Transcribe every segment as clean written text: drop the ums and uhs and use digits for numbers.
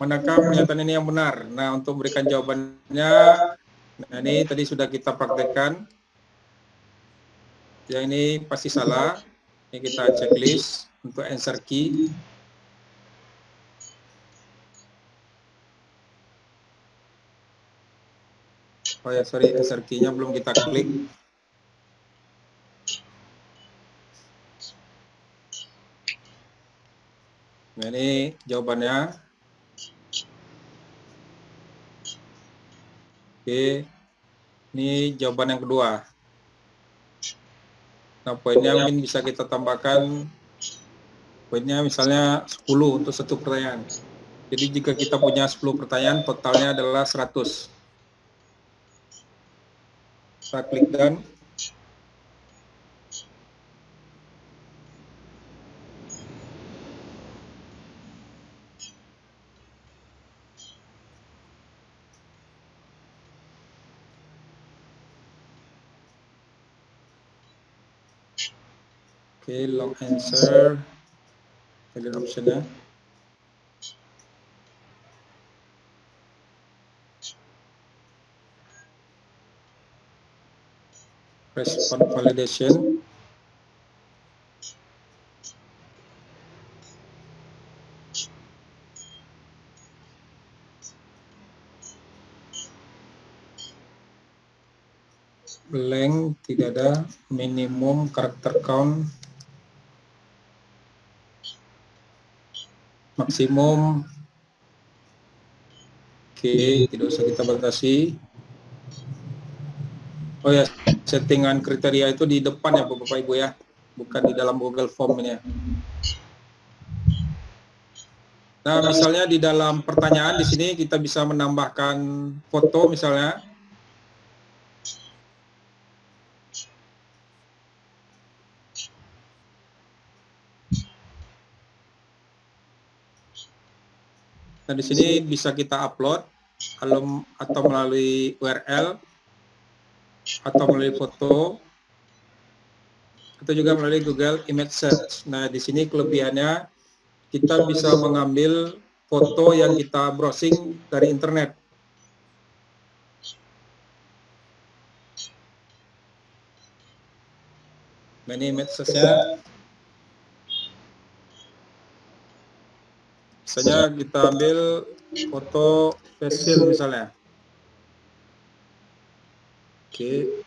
manakah pernyataan ini yang benar? Nah, untuk memberikan jawabannya, nah ini tadi sudah kita praktekkan. Yang ini pasti salah. Ini kita checklist untuk answer key. Oh ya, sorry, answer key-nya belum kita klik. Nah, ini jawabannya. Oke, ini jawaban yang kedua. Nah, poinnya Min bisa kita tambahkan, poinnya misalnya 10 untuk satu pertanyaan. Jadi jika kita punya 10 pertanyaan, totalnya adalah 100. Kita klik done. Oke, long answer. Pilih optionnya. Respond validation. Blank, tidak ada. Minimum karakter count. Maksimum. Oke, tidak usah kita batasi. Oh ya, settingan kriteria itu di depan ya Bapak Ibu ya, bukan di dalam Google Form ini ya. Nah, misalnya di dalam pertanyaan di sini kita bisa menambahkan foto misalnya. Nah, di sini bisa kita upload atau melalui URL atau melalui foto atau juga melalui Google Image Search. Nah, di sini kelebihannya kita bisa mengambil foto yang kita browsing dari internet. Nah, ini image search-nya. Misalnya kita ambil foto facial misalnya. Oke.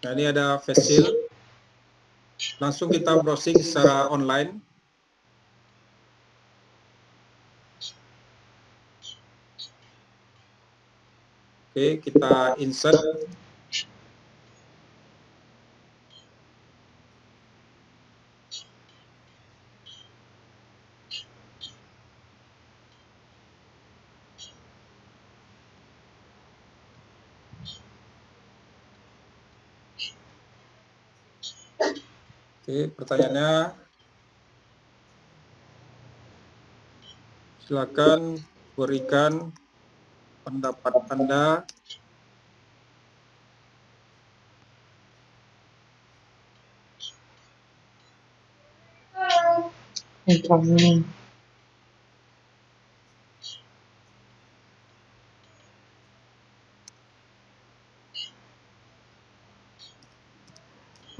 Nah, ini ada facial. Langsung kita browsing secara online. Oke, kita insert. Oke, pertanyaannya, silakan berikan pendapat Anda.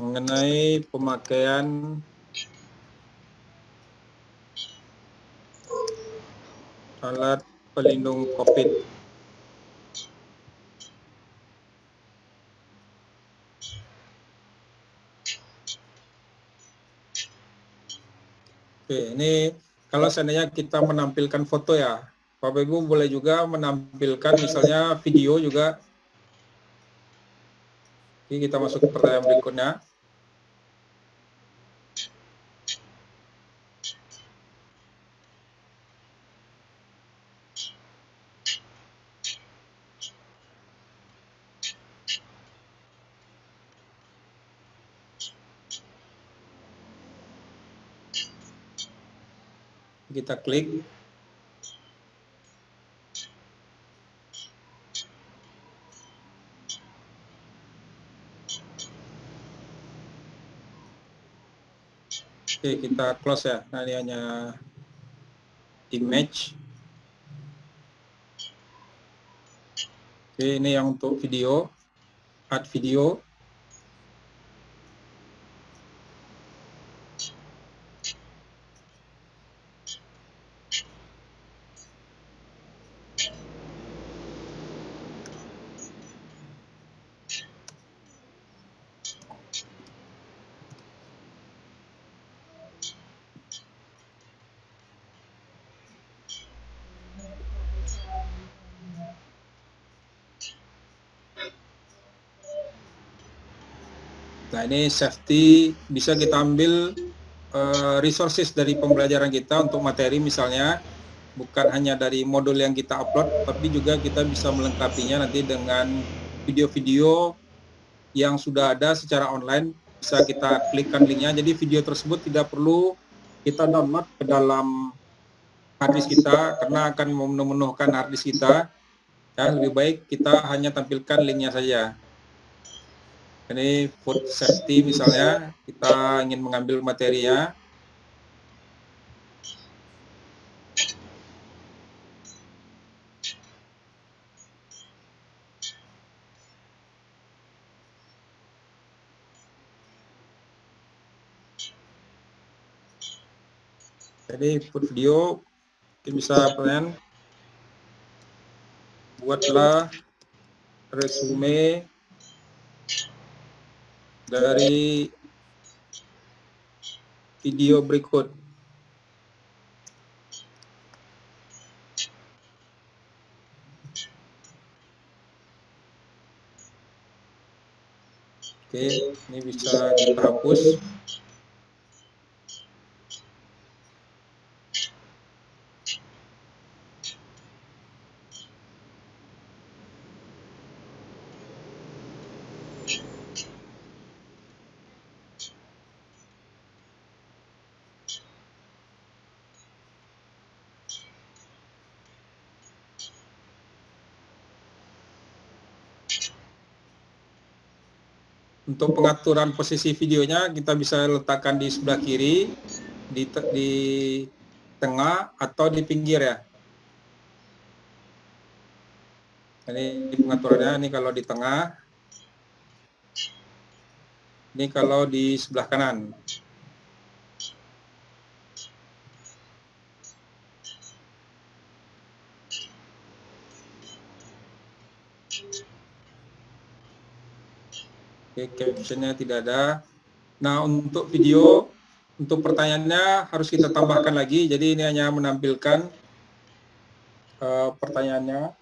Mengenai pemakaian alat pelindung COVID. Oke, ini kalau seandainya kita menampilkan foto ya, Bapak Ibu boleh juga menampilkan misalnya video juga. Oke, kita masuk ke pertanyaan berikutnya. Kita klik. Oke, kita close ya. Nah, ini hanya image. Oke, ini yang untuk video, add video. Nah, ini safety, bisa kita ambil resources dari pembelajaran kita untuk materi misalnya, bukan hanya dari modul yang kita upload, tapi juga kita bisa melengkapinya nanti dengan video-video yang sudah ada secara online. Bisa kita klikkan linknya, jadi video tersebut tidak perlu kita download ke dalam harddisk kita, karena akan memenuhkan harddisk kita. Ya, lebih baik kita hanya tampilkan linknya saja. Ini food safety misalnya, kita ingin mengambil materinya. Jadi food video, kita bisa plan, buatlah resume dari video berikut. Oke, ini bisa kita hapus. Untuk pengaturan posisi videonya, kita bisa letakkan di sebelah kiri, di tengah, atau di pinggir ya. Ini pengaturannya, ini kalau di tengah, ini kalau di sebelah kanan. Oke, captionnya tidak ada. Nah, untuk video, untuk pertanyaannya harus kita tambahkan lagi. Jadi ini hanya menampilkan pertanyaannya.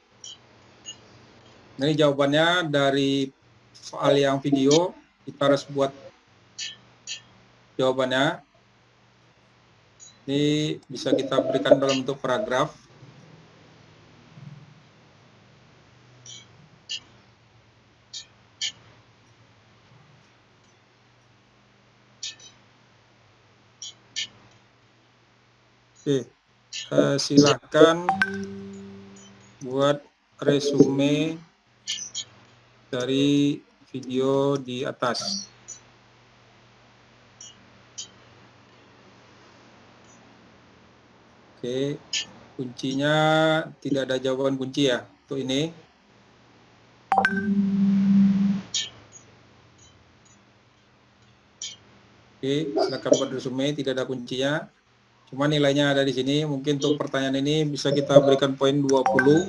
Ini jawabannya dari soal yang video. Kita harus buat jawabannya. Ini bisa kita berikan dalam bentuk paragraf. Oke, silakan buat resume dari video di atas. Oke, kuncinya tidak ada jawaban kunci ya untuk ini. Oke, silakan buat resume, tidak ada kuncinya. Cuma nilainya ada di sini. Mungkin untuk pertanyaan ini bisa kita berikan poin 20.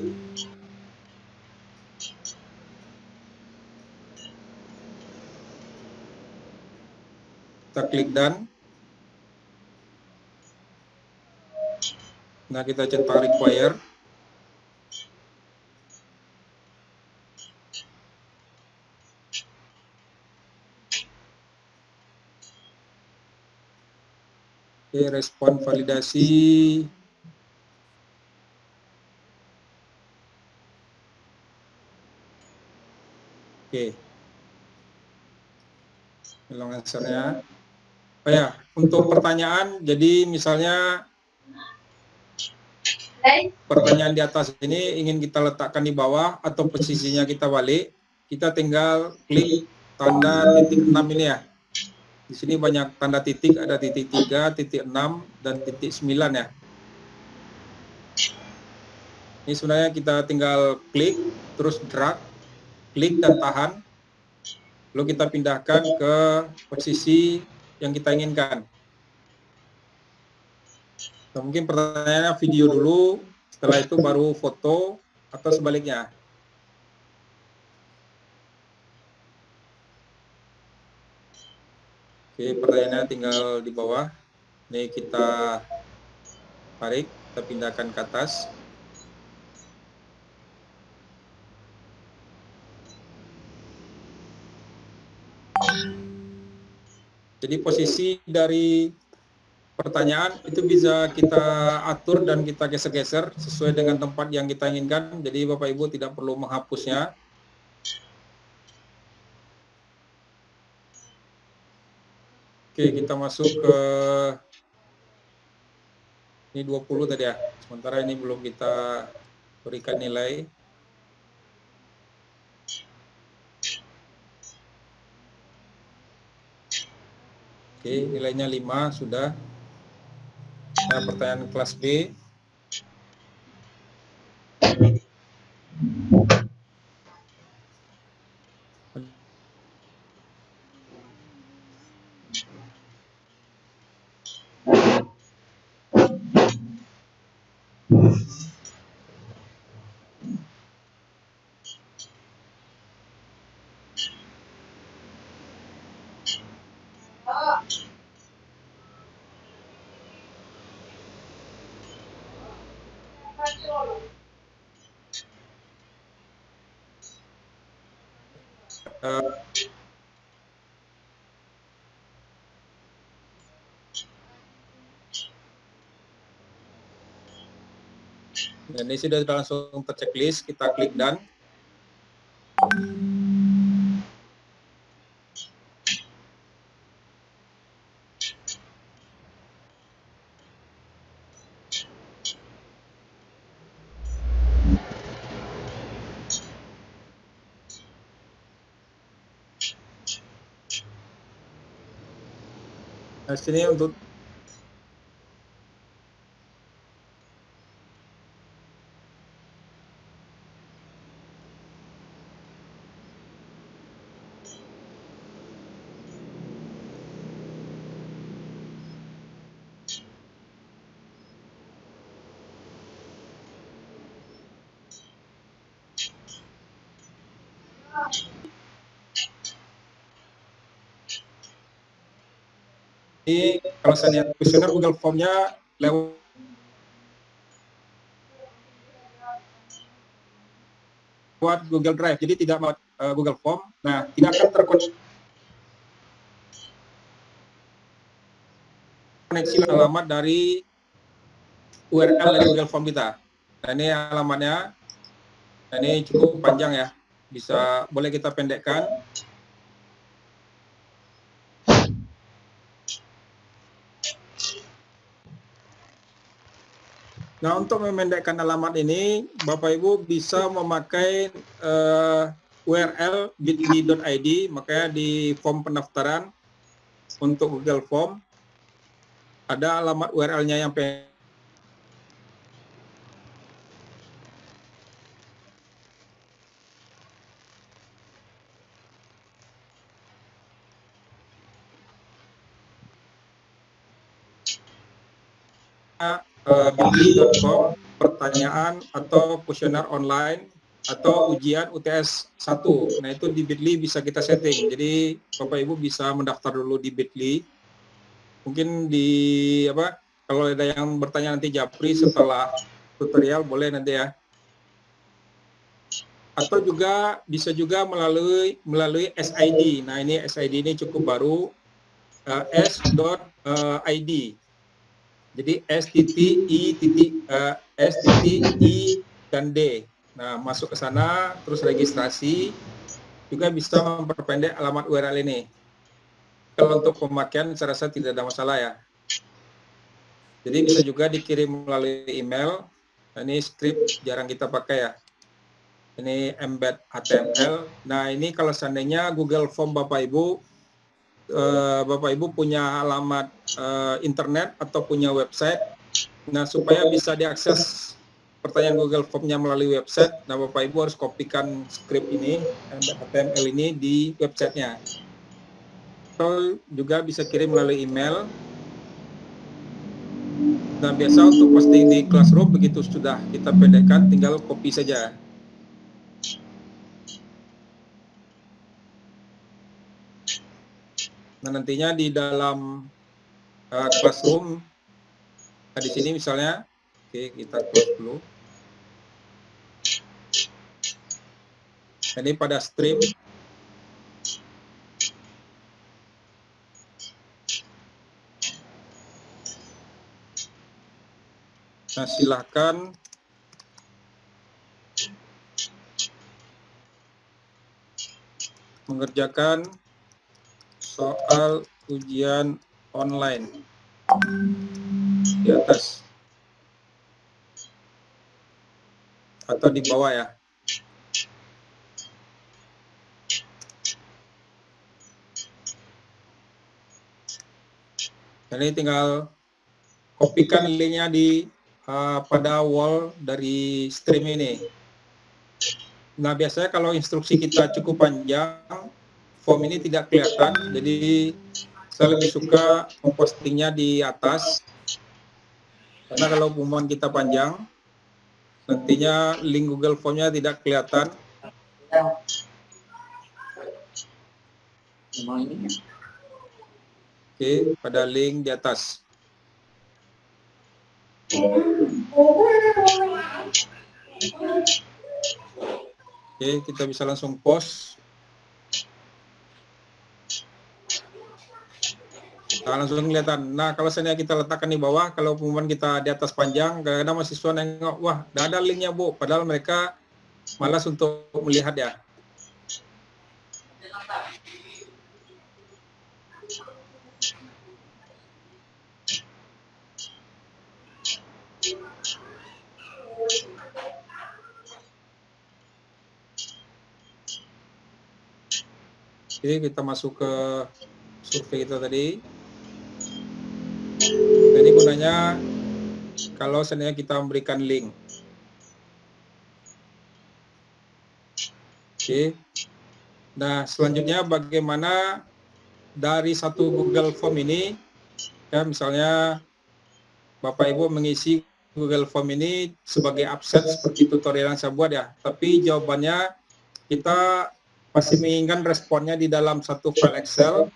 Kita klik done. Nah, kita centang require. Oke, respon validasi. Oke. Long answer-nya. Oh ya, untuk pertanyaan, jadi misalnya pertanyaan di atas ini ingin kita letakkan di bawah atau posisinya kita balik, kita tinggal klik tanda titik 6 ini ya. Di sini banyak tanda titik, ada titik 3, titik 6, dan titik 9 ya. Ini sebenarnya kita tinggal klik, terus drag, klik dan tahan. Lalu kita pindahkan ke posisi yang kita inginkan. Nah, mungkin pertanyaannya video dulu, setelah itu baru foto, atau sebaliknya. Oke, pertanyaannya tinggal di bawah. Ini kita tarik, kita pindahkan ke atas. Jadi posisi dari pertanyaan itu bisa kita atur dan kita geser-geser sesuai dengan tempat yang kita inginkan. Jadi Bapak Ibu tidak perlu menghapusnya. Oke, kita masuk ke ini 20 tadi ya. Sementara ini belum kita berikan nilai. Oke, nilainya 5 sudah. Nah, pertanyaan kelas B. Dan ini sudah langsung terchecklist, kita klik dan. Nah, sini untuk ini kalau saya lihat kuesioner Google Form-nya lewat Google Drive, jadi tidak lewat Google Form. Nah, tidak akan terkoneksi alamat dari URL dari Google Form kita. Nah, ini alamatnya. Nah, ini cukup panjang ya. Bisa boleh kita pendekkan. Nah, untuk memendekkan alamat ini, Bapak Ibu bisa memakai URL bit.ly.id, makanya di form pendaftaran untuk Google Form ada alamat URL-nya yang pendek. bit.ly.com pertanyaan atau kuesioner online atau ujian UTS 1. Nah, itu di Bit.ly bisa kita setting. Jadi Bapak Ibu bisa mendaftar dulu di Bit.ly. Mungkin di kalau ada yang bertanya nanti Japri setelah tutorial boleh nanti ya. Atau juga bisa juga melalui SID. Nah, ini SID ini cukup baru, s.id. Jadi S.I dan D. Nah, masuk ke sana, terus registrasi, juga bisa memperpendek alamat URL ini. Kalau untuk pemakaian, saya rasa tidak ada masalah ya. Jadi bisa juga dikirim melalui email. Nah, ini script jarang kita pakai ya. Ini embed HTML. Nah, ini kalau seandainya Google Form Bapak Ibu Bapak Ibu punya alamat internet atau punya website. Nah, supaya bisa diakses pertanyaan Google Form-nya melalui website, nah Bapak Ibu harus kopikan skrip ini, HTML ini di websitenya. Atau juga bisa kirim melalui email. Nah, biasa untuk posting di Classroom, begitu sudah kita pendekkan, tinggal copy saja. Nah, nantinya di dalam Classroom, nah, di sini misalnya, oke, kita close dulu. Ini pada stream. Nah, silahkan mengerjakan soal ujian online di atas atau di bawah ya. Ini tinggal kopikan linknya di pada wall dari stream ini. Nah, biasanya kalau instruksi kita cukup panjang, form ini tidak kelihatan, jadi saya lebih suka mempostingnya di atas, karena kalau pengumuman kita panjang, nantinya link Google Form-nya tidak kelihatan. Oke, pada link di atas. Oke, kita bisa langsung post. Nah, langsung kelihatan. Nah, kalau seandainya kita letakkan di bawah, kalau pengumuman kita di atas panjang, kadang-kadang mahasiswa nengok, wah, udah ada linknya, Bu. Padahal mereka malas untuk melihat ya. Oke, kita masuk ke survei kita tadi. Nah, ini gunanya kalau seandainya kita memberikan link. Oke. Nah, selanjutnya bagaimana dari satu Google Form ini, ya misalnya Bapak Ibu mengisi Google Form ini sebagai absen seperti tutorial yang saya buat ya. Tapi jawabannya kita masih menginginkan responnya di dalam satu file Excel.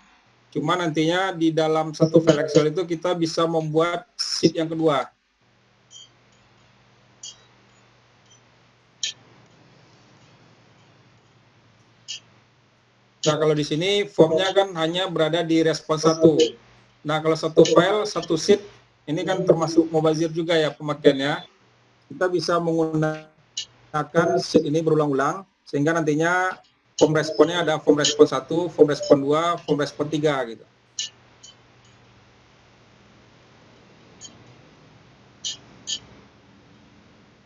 Cuma nantinya di dalam satu file Excel itu kita bisa membuat sheet yang kedua. Nah, kalau di sini formnya kan hanya berada di respon 1. Nah, kalau satu file, satu sheet, ini kan termasuk Mobazir juga ya pemakaiannya. Kita bisa menggunakan sheet ini berulang-ulang, sehingga nantinya form responnya ada form respon 1, form respon 2, form respon 3 gitu.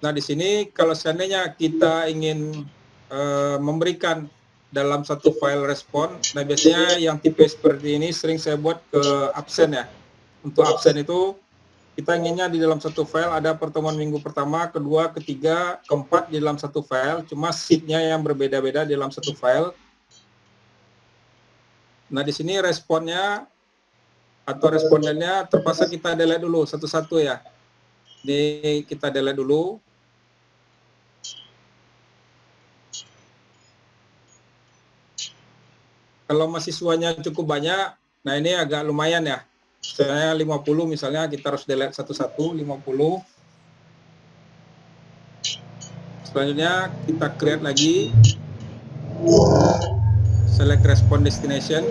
Nah, di sini kalau seandainya kita ingin memberikan dalam satu file respon, nah biasanya yang tipe seperti ini sering saya buat ke absen ya. Untuk absen itu kita inginnya di dalam satu file ada pertemuan minggu pertama, kedua, ketiga, keempat di dalam satu file, cuma sheet-nya yang berbeda-beda di dalam satu file. Nah, di sini responnya atau respondennya terpaksa kita delete dulu satu-satu ya. Ini kita delete dulu. Kalau mahasiswanya cukup banyak, nah ini agak lumayan ya. Misalnya 50 misalnya, kita harus delete satu-satu, 50. Selanjutnya kita create lagi. Select response destination.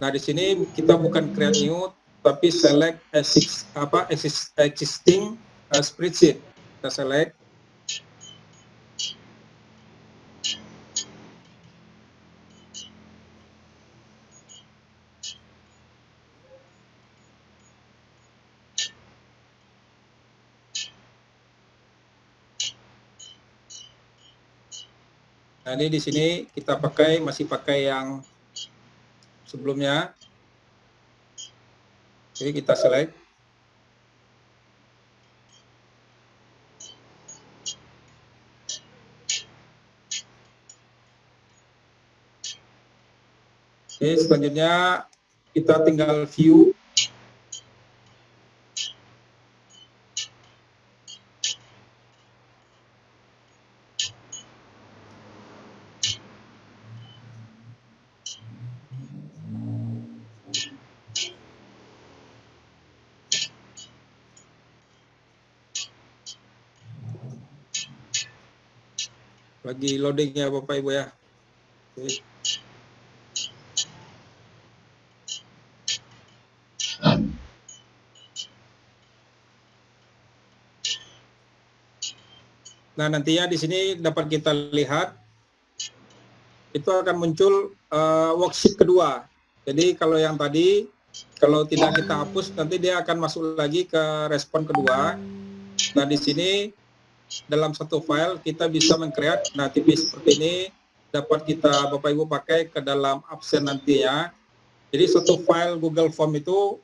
Nah, di sini kita bukan create new, tapi select existing spreadsheet. Kita select. Nah, ini di sini kita masih pakai yang sebelumnya. Oke, kita select. Oke, selanjutnya kita tinggal view. Lagi loading ya Bapak Ibu ya. Oke. Nah, nantinya di sini dapat kita lihat itu akan muncul worksheet kedua. Jadi kalau yang tadi, kalau tidak kita hapus, nanti dia akan masuk lagi ke respon kedua. Nah, di sini dalam satu file kita bisa meng-create, nah tipis seperti ini, dapat kita Bapak Ibu pakai ke dalam absen nantinya. Jadi satu file Google Form itu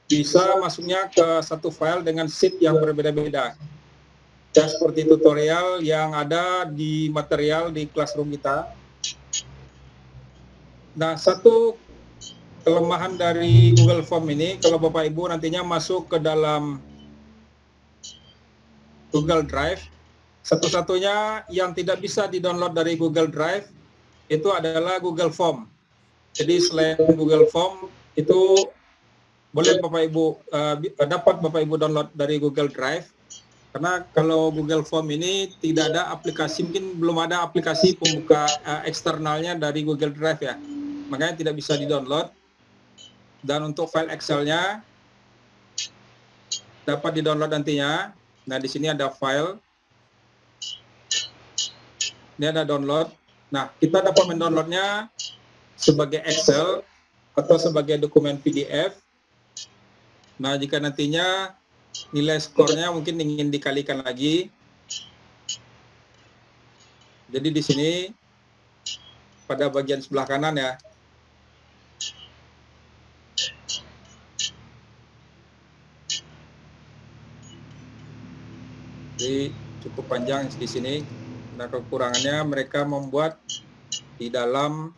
bisa masuknya ke satu file dengan sheet yang berbeda-beda. Ya, seperti tutorial yang ada di material di classroom kita. Nah, satu kelemahan dari Google Form ini, kalau Bapak Ibu nantinya masuk ke dalam Google Drive, satu-satunya yang tidak bisa di-download dari Google Drive itu adalah Google Form. Jadi selain Google Form itu boleh Bapak Ibu dapat Bapak Ibu download dari Google Drive. Karena kalau Google Form ini tidak ada aplikasi, mungkin belum ada aplikasi pembuka eksternalnya dari Google Drive ya. Makanya tidak bisa di-download. Dan untuk file Excel-nya dapat di-download nantinya. Nah, di sini ada file. Ini ada download. Nah, kita dapat mendownloadnya sebagai Excel atau sebagai dokumen PDF. Nah, jika nantinya nilai skornya mungkin ingin dikalikan lagi. Jadi di sini pada bagian sebelah kanan ya. Jadi cukup panjang di sini. Nah, kekurangannya mereka membuat di dalam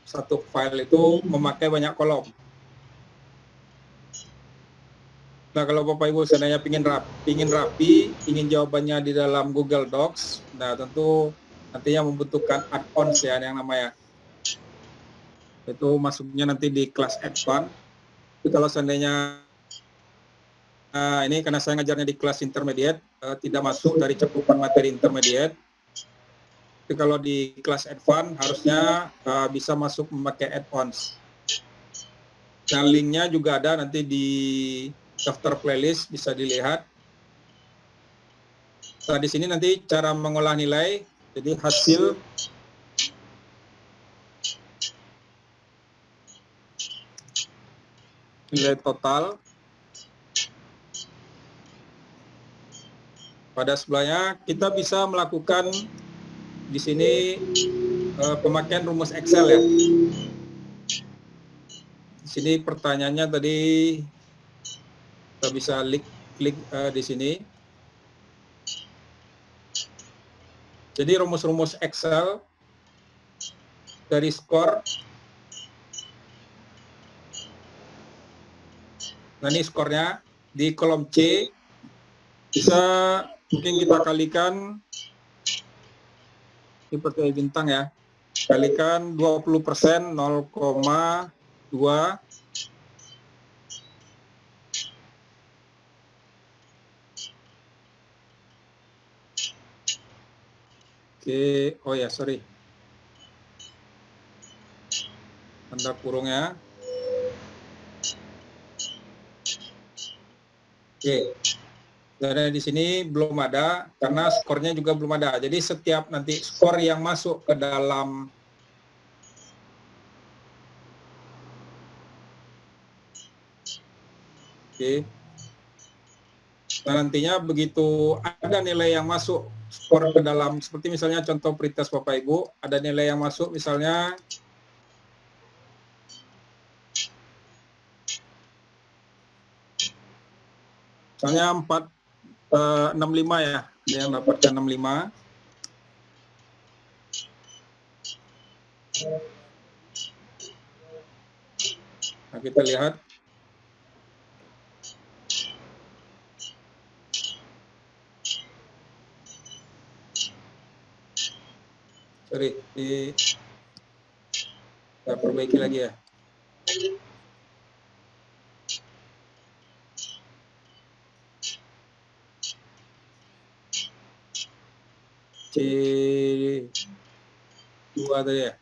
satu file itu memakai banyak kolom. Nah, kalau Bapak Ibu seandainya ingin rapi, ingin jawabannya di dalam Google Docs, nah tentu nantinya membutuhkan add-ons ya yang namanya. Itu masuknya nanti di kelas advance. Tapi kalau seandainya ini karena saya ngajarnya di kelas intermediate, tidak masuk dari cakupan materi intermediate. Tapi kalau di kelas advance harusnya bisa masuk memakai add-ons. Dan linknya juga ada nanti di daftar playlist, bisa dilihat. Nah, di sini nanti cara mengolah nilai, jadi hasil nilai total. Pada sebelahnya kita bisa melakukan di sini pemakaian rumus Excel ya. Di sini pertanyaannya tadi kita bisa klik di sini. Jadi rumus-rumus Excel dari skor. Nah, ini skornya di kolom C bisa mungkin kita kalikan ini pakai bintang ya. Kalikan 20% 0,2. Oke, oh ya, sorry. Tanda kurungnya. Oke. Dan di sini belum ada karena skornya juga belum ada. Jadi setiap nanti skor yang masuk ke dalam nah, nantinya begitu ada nilai yang masuk skor ke dalam, seperti misalnya contoh pretest Bapak Ibu, ada nilai yang masuk misalnya Soalnya 65 ya, yang dapatkan 65. Nah, kita lihat. Sorry, kita perbaiki lagi ya. C2 tadi ya.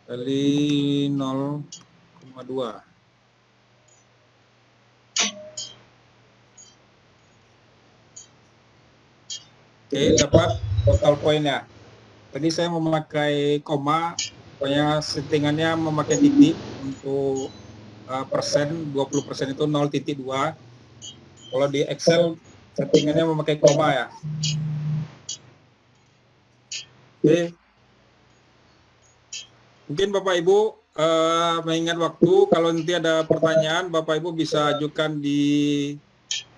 Kali 0,2. Oke, dapat total poinnya. Tadi saya memakai koma, pokoknya settingannya memakai titik untuk persen, 20% itu 0,2. Kalau di Excel settingannya memakai koma ya. Oke. Mungkin Bapak Ibu mengingat waktu, kalau nanti ada pertanyaan Bapak Ibu bisa ajukan di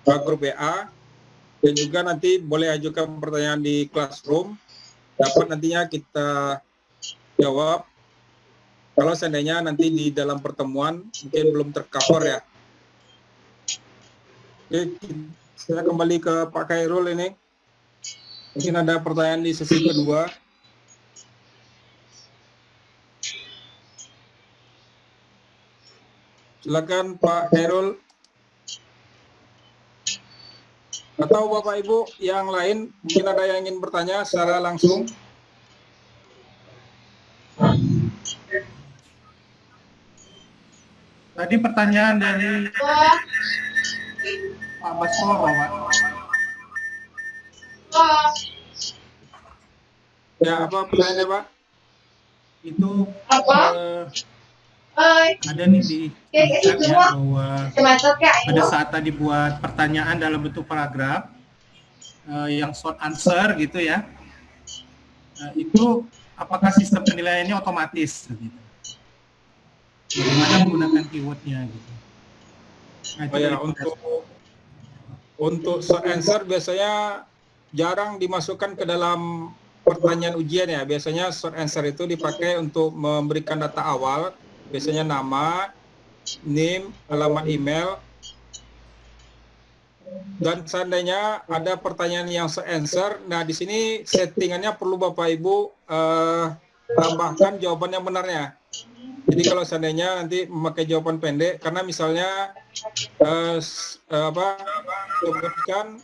grup WA, dan juga nanti boleh ajukan pertanyaan di classroom, dapat nantinya kita jawab. Kalau seandainya nanti di dalam pertemuan mungkin belum tercover ya. Oke, saya kembali ke Pak Khairul ini. Mungkin ada pertanyaan di sesi kedua. Silakan Pak Khairul. Atau Bapak Ibu yang lain, mungkin ada yang ingin bertanya secara langsung. Tadi pertanyaan dari Pak Baskoro, Pak. Ya, apa pertanyaannya, Pak? Itu ada nih di chat ya, bahwa pada saat tadi buat pertanyaan dalam bentuk paragraf yang short answer gitu ya, itu apakah sistem penilaiannya otomatis gitu? Bagaimana menggunakan keywordnya gitu? Nah, oh ya, untuk short answer biasanya jarang dimasukkan ke dalam pertanyaan ujian ya. Biasanya short answer itu dipakai untuk memberikan data awal, biasanya nama, name, alamat email. Dan seandainya ada pertanyaan yang short answer, nah di sini settingannya perlu Bapak Ibu tambahkan jawaban yang benarnya. Jadi kalau seandainya nanti memakai jawaban pendek, karena misalnya sebutkan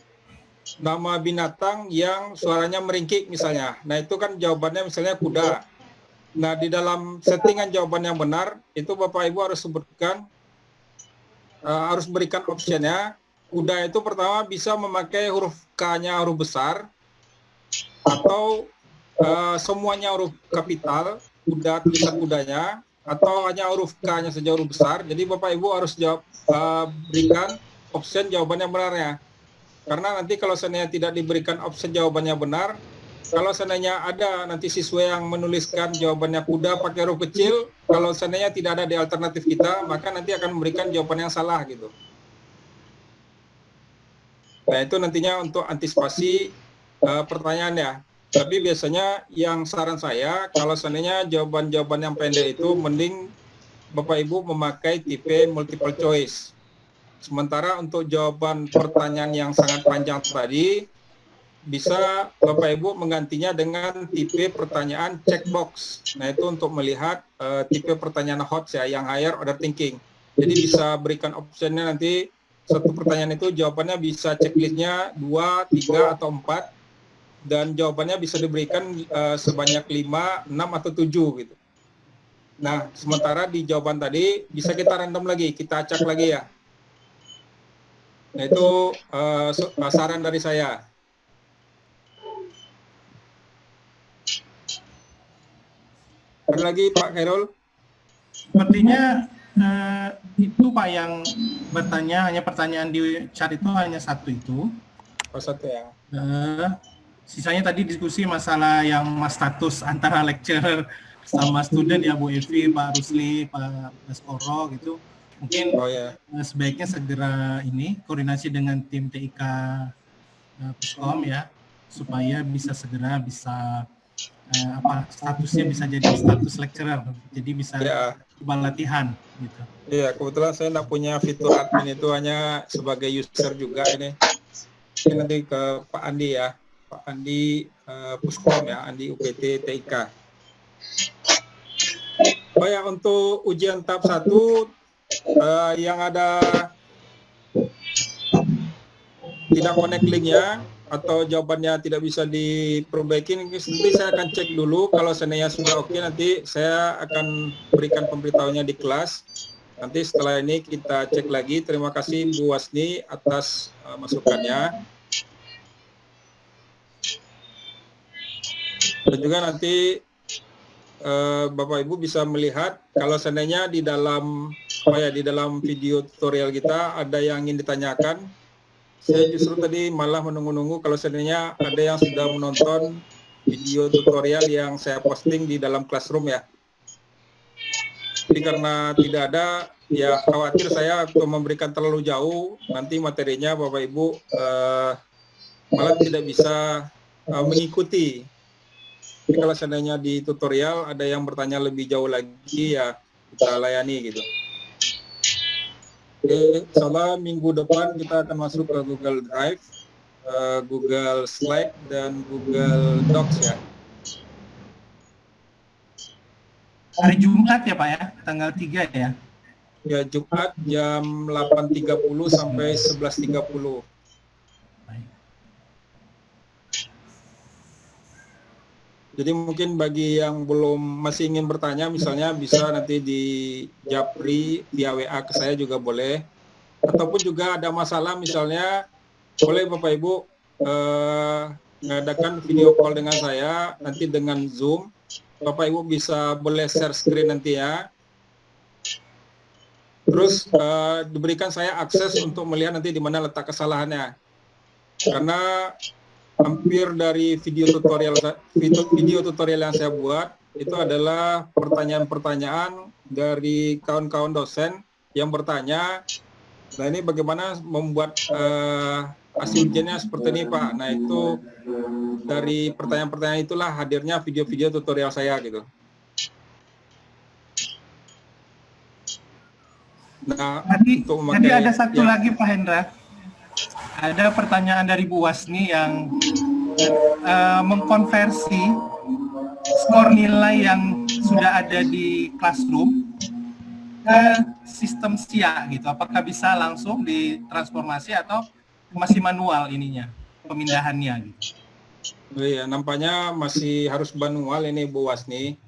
nama binatang yang suaranya meringkik misalnya. Nah itu kan jawabannya misalnya kuda. Nah di dalam settingan jawaban yang benar, itu Bapak Ibu harus sebutkan, harus berikan optionnya. Kuda itu pertama bisa memakai huruf K-nya huruf besar, atau semuanya huruf kapital, kuda tulisan kudanya, atau hanya huruf K-nya saja huruf besar. Jadi Bapak Ibu harus berikan option jawaban yang benarnya. Karena nanti kalau seandainya tidak diberikan option jawabannya benar, kalau seandainya ada nanti siswa yang menuliskan jawabannya kuda pakai huruf kecil, kalau seandainya tidak ada di alternatif kita, maka nanti akan memberikan jawaban yang salah gitu. Nah itu nantinya untuk antisipasi pertanyaan ya. Tapi biasanya yang saran saya, kalau seandainya jawaban-jawaban yang pendek itu, mending Bapak Ibu memakai tipe multiple choice. Sementara untuk jawaban pertanyaan yang sangat panjang tadi, bisa Bapak Ibu menggantinya dengan tipe pertanyaan checkbox. Nah itu untuk melihat tipe pertanyaan hot ya, yang higher order thinking. Jadi bisa berikan optionnya nanti, satu pertanyaan itu jawabannya bisa checklistnya 2, 3, atau 4. Dan jawabannya bisa diberikan sebanyak 5, 6, atau 7 gitu. Nah sementara di jawaban tadi bisa kita random lagi, kita acak lagi ya. Nah itu saran dari saya. Ada lagi Pak Khairul? Sepertinya itu Pak yang bertanya, hanya pertanyaan di chat itu hanya satu itu. Oh satu ya. Sisanya tadi diskusi masalah yang mas status antara lecturer sama student ya, Bu Evi, Pak Rusli, Pak Baskoro gitu. Mungkin sebaiknya segera ini koordinasi dengan tim TIK Puskom ya, supaya bisa segera statusnya bisa jadi status lecturer, jadi bisa coba latihan gitu. Iya, kebetulan saya nggak punya fitur admin, itu hanya sebagai user juga ini. Ini nanti ke Pak Andi ya, Pak Andi Puskom ya, Andi UPT TIK. Oh ya, untuk ujian tahap 1 yang ada tidak connect linknya atau jawabannya tidak bisa diperbaiki, nanti saya akan cek dulu. Kalau seandainya sudah oke, nanti saya akan berikan pemberitahuannya di kelas. Nanti setelah ini kita cek lagi. Terima kasih Bu Wasni atas masukannya. Dan juga nanti Bapak Ibu bisa melihat kalau seandainya di dalam video tutorial kita ada yang ingin ditanyakan. Saya justru tadi malah menunggu-nunggu kalau seandainya ada yang sudah menonton video tutorial yang saya posting di dalam Classroom ya. Jadi karena tidak ada, ya khawatir saya untuk memberikan terlalu jauh, nanti materinya Bapak Ibu malah tidak bisa mengikuti. Jadi kalau seandainya di tutorial ada yang bertanya lebih jauh lagi, ya kita layani gitu. Oke, insyaallah minggu depan kita akan masuk ke Google Drive, Google Slide, dan Google Docs ya. Hari Jumat ya Pak ya, tanggal 3 ya? Ya, Jumat jam 8.30 sampai 11.30. Jadi mungkin bagi yang masih ingin bertanya, misalnya bisa nanti di japri via WA ke saya juga boleh. Ataupun juga ada masalah misalnya, boleh Bapak Ibu mengadakan video call dengan saya, nanti dengan Zoom. Bapak Ibu bisa boleh share screen nanti ya. Terus diberikan saya akses untuk melihat nanti di mana letak kesalahannya. Karena hampir dari video tutorial yang saya buat itu adalah pertanyaan-pertanyaan dari kawan-kawan dosen yang bertanya, nah ini bagaimana membuat hasil ujiannya seperti ini Pak. Nah itu dari pertanyaan-pertanyaan itulah hadirnya video-video tutorial saya gitu. Nah, tadi ada satu lagi Pak Hendra. Ada pertanyaan dari Bu Wasni yang mengkonversi skor nilai yang sudah ada di Classroom ke sistem SIA gitu. Apakah bisa langsung ditransformasi atau masih manual ininya, pemindahannya gitu? Oh iya, nampaknya masih harus manual ini Bu Wasni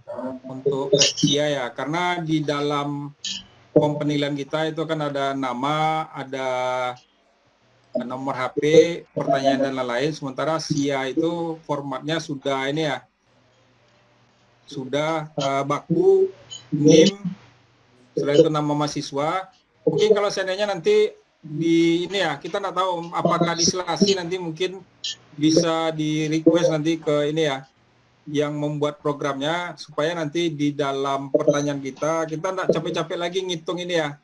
untuk SIA ya, karena di dalam form penilaian kita itu kan ada nama, ada nomor HP, pertanyaan dan lain-lain. Sementara SIA itu formatnya sudah ini ya, sudah baku, NIM, setelah itu nama mahasiswa. Mungkin kalau seandainya nanti di ini ya, kita nggak tahu apakah di Selasi nanti mungkin bisa di request nanti ke ini ya, yang membuat programnya, supaya nanti di dalam pertanyaan kita nggak capek-capek lagi ngitung ini ya,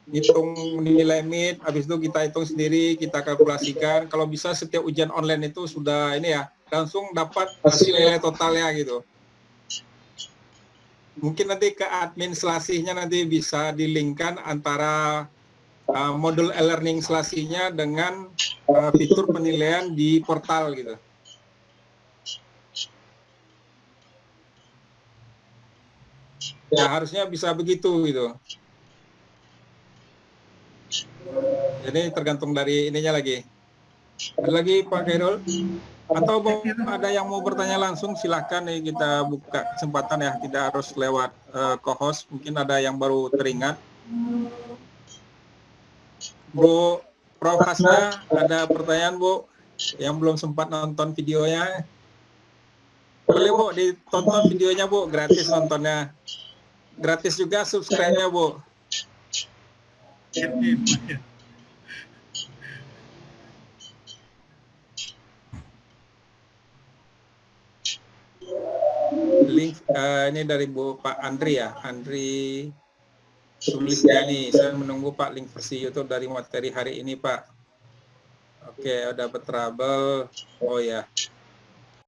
hitung nilai MIT, habis itu kita hitung sendiri, kita kalkulasikan. Kalau bisa setiap ujian online itu sudah ini ya, langsung dapat hasil nilai totalnya gitu. Mungkin nanti ke admin Selasinya nanti bisa dilingkan antara modul e-learning Selasinya dengan fitur penilaian di portal gitu. Ya harusnya bisa begitu gitu. Jadi tergantung dari ininya lagi. Ada lagi Pak Khairul? Atau ada yang mau bertanya langsung, silakan nih, kita buka kesempatan ya, tidak harus lewat co-host. Mungkin ada yang baru teringat. Bu Prof Hasna, ada pertanyaan Bu yang belum sempat nonton videonya? Boleh Bu ditonton videonya Bu, gratis nontonnya. Gratis juga subscribe-nya Bu. link ini dari Pak Andri ya, Andri Sulistiani. Saya menunggu Pak link versi YouTube dari materi hari ini Pak. Oke, dapat trouble. Oh ya.